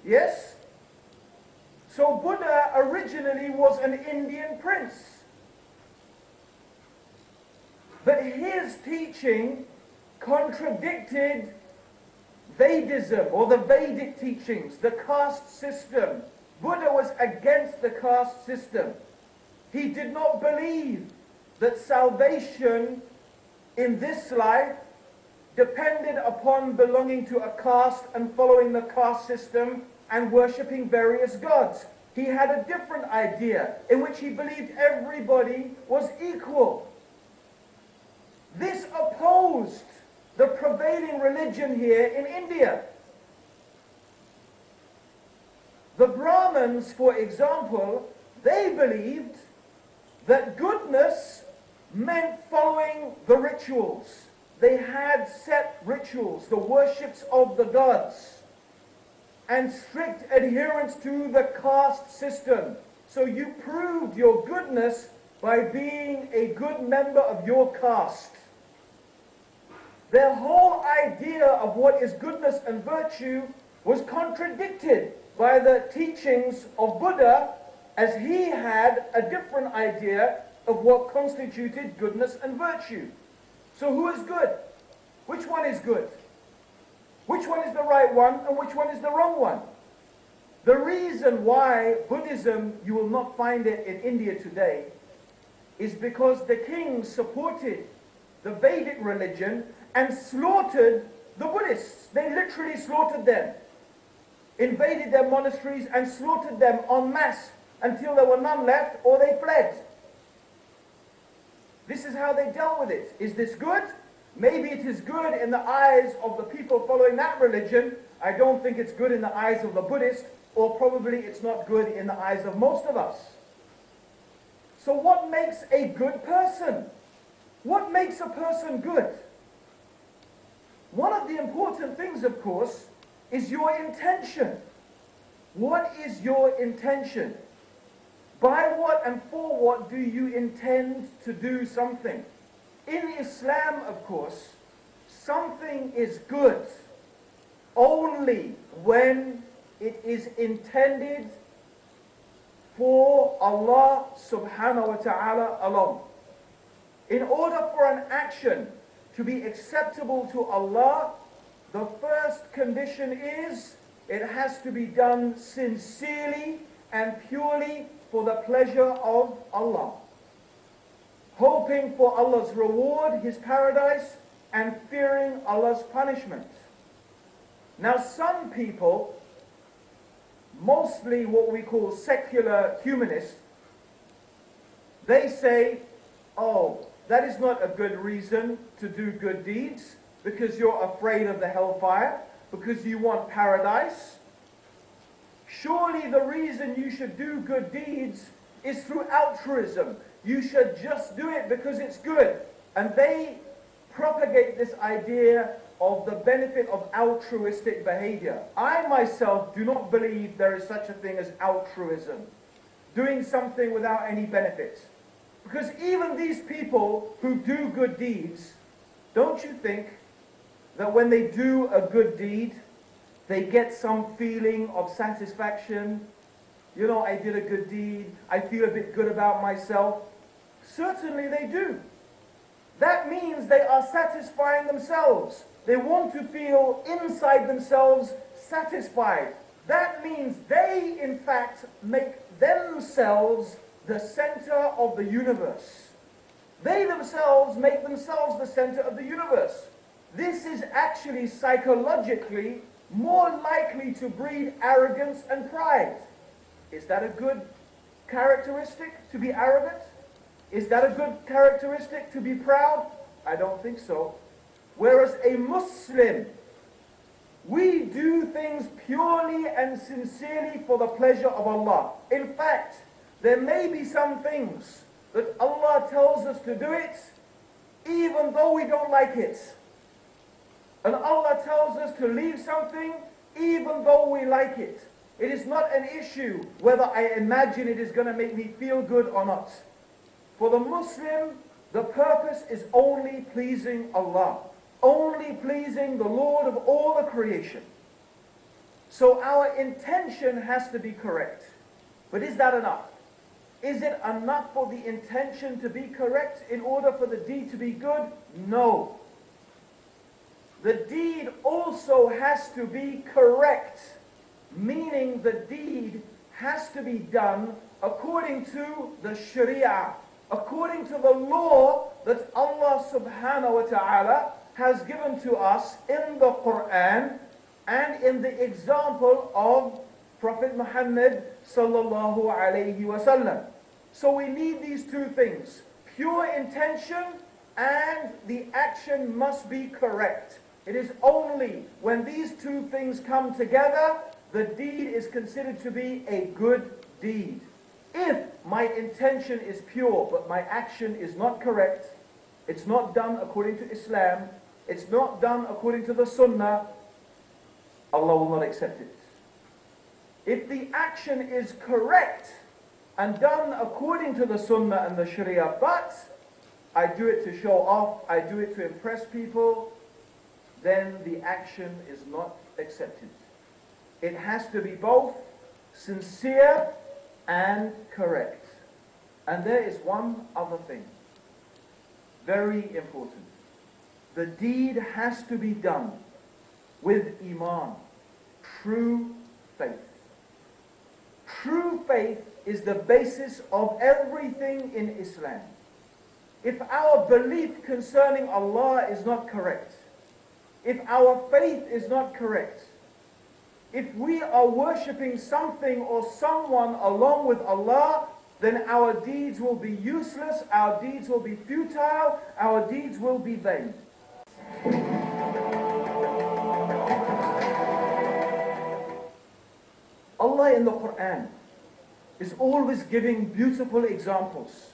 Yes? So Buddha originally was an Indian prince. But his teaching contradicted Vedism, or the Vedic teachings, the caste system. Buddha was against the caste system. He did not believe that salvation in this life depended upon belonging to a caste and following the caste system and worshipping various gods. He had a different idea in which he believed everybody was equal. This opposed the prevailing religion here in India. The Brahmins, for example, they believed that goodness meant following the rituals. They had set rituals, the worships of the gods, and strict adherence to the caste system. So you proved your goodness by being a good member of your caste. Their whole idea of what is goodness and virtue was contradicted by the teachings of Buddha, as he had a different idea of what constituted goodness and virtue. So who is good? Which one is good? Which one is the right one and which one is the wrong one? The reason why Buddhism, you will not find it in India today, is because the kings supported the Vedic religion and slaughtered the Buddhists. They literally slaughtered them, invaded their monasteries and slaughtered them en masse until there were none left or they fled. This is how they dealt with it. Is this good? Maybe it is good in the eyes of the people following that religion. I don't think it's good in the eyes of the Buddhist, or probably it's not good in the eyes of most of us. So what makes a good person? What makes a person good? One of the important things, of course, is your intention. What is your intention? By what and for what do you intend to do something? In Islam, of course, something is good only when it is intended for Allah subhanahu wa ta'ala alone. In order for an action to be acceptable to Allah, the first condition is it has to be done sincerely and purely for the pleasure of Allah, hoping for Allah's reward, His paradise, and fearing Allah's punishment. Now some people, mostly what we call secular humanists, they say, oh, that is not a good reason to do good deeds, because you're afraid of the hellfire, because you want paradise. Surely the reason you should do good deeds is through altruism. You should just do it because it's good. And they propagate this idea of the benefit of altruistic behavior. I myself do not believe there is such a thing as altruism, doing something without any benefit. Because even these people who do good deeds, don't you think that when they do a good deed, they get some feeling of satisfaction? You know, I did a good deed, I feel a bit good about myself. Certainly they do. That means they are satisfying themselves. They want to feel inside themselves satisfied. That means they, in fact, make themselves the center of the universe. They themselves make themselves the center of the universe. This is actually psychologically more likely to breed arrogance and pride. Is that a good characteristic, to be arrogant? Is that a good characteristic, to be proud? I don't think so. Whereas a Muslim, we do things purely and sincerely for the pleasure of Allah. In fact, there may be some things that Allah tells us to do it, even though we don't like it. And Allah tells us to leave something, even though we like it. It is not an issue whether I imagine it is going to make me feel good or not. For the Muslim, the purpose is only pleasing Allah, only pleasing the Lord of all the creation. So our intention has to be correct. But is that enough? Is it enough for the intention to be correct in order for the deed to be good? No. The deed also has to be correct, meaning the deed has to be done according to the Sharia, according to the law that Allah subhanahu wa ta'ala has given to us in the Quran and in the example of Prophet Muhammad sallallahu alayhi wasallam. So we need these two things, pure intention and the action must be correct. It is only when these two things come together, the deed is considered to be a good deed. If my intention is pure, but my action is not correct, it's not done according to Islam, it's not done according to the Sunnah, Allah will not accept it. If the action is correct and done according to the Sunnah and the Sharia, but I do it to show off, I do it to impress people, then the action is not accepted. It has to be both sincere and correct. And there is one other thing, very important. The deed has to be done with Iman, true faith. True faith is the basis of everything in Islam. If our belief concerning Allah is not correct, if our faith is not correct, if we are worshipping something or someone along with Allah, then our deeds will be useless, our deeds will be futile, our deeds will be vain. Allah in the Quran is always giving beautiful examples.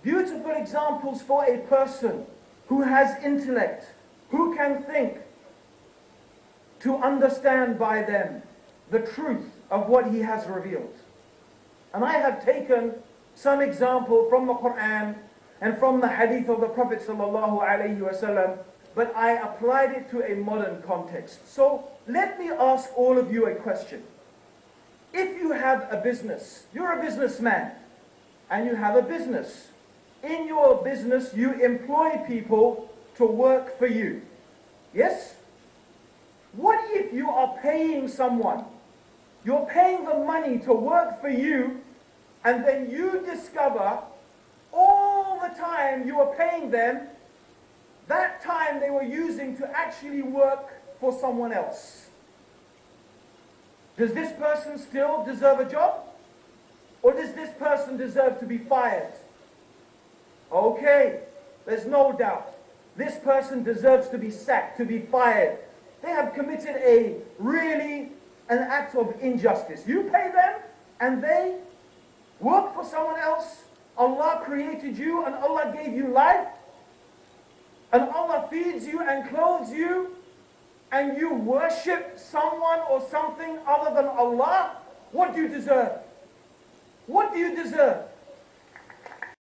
Beautiful examples for a person who has intellect, who can think, to understand by them the truth of what He has revealed. And I have taken some example from the Quran and from the hadith of the Prophet sallallahu alaihi wasallam, but I applied it to a modern context. So let me ask all of you a question. If you have a business, you're a businessman, and you have a business. In your business, you employ people to work for you. Yes? What if you are paying someone? You're paying them money to work for you, and then you discover all the time you were paying them, that time they were using to actually work for someone else. Does this person still deserve a job? Or does this person deserve to be fired? Okay, there's no doubt. This person deserves to be sacked, to be fired. They have committed an act of injustice. You pay them and they work for someone else. Allah created you and Allah gave you life. And Allah feeds you and clothes you. And you worship someone or something other than Allah. What do you deserve? What do you deserve?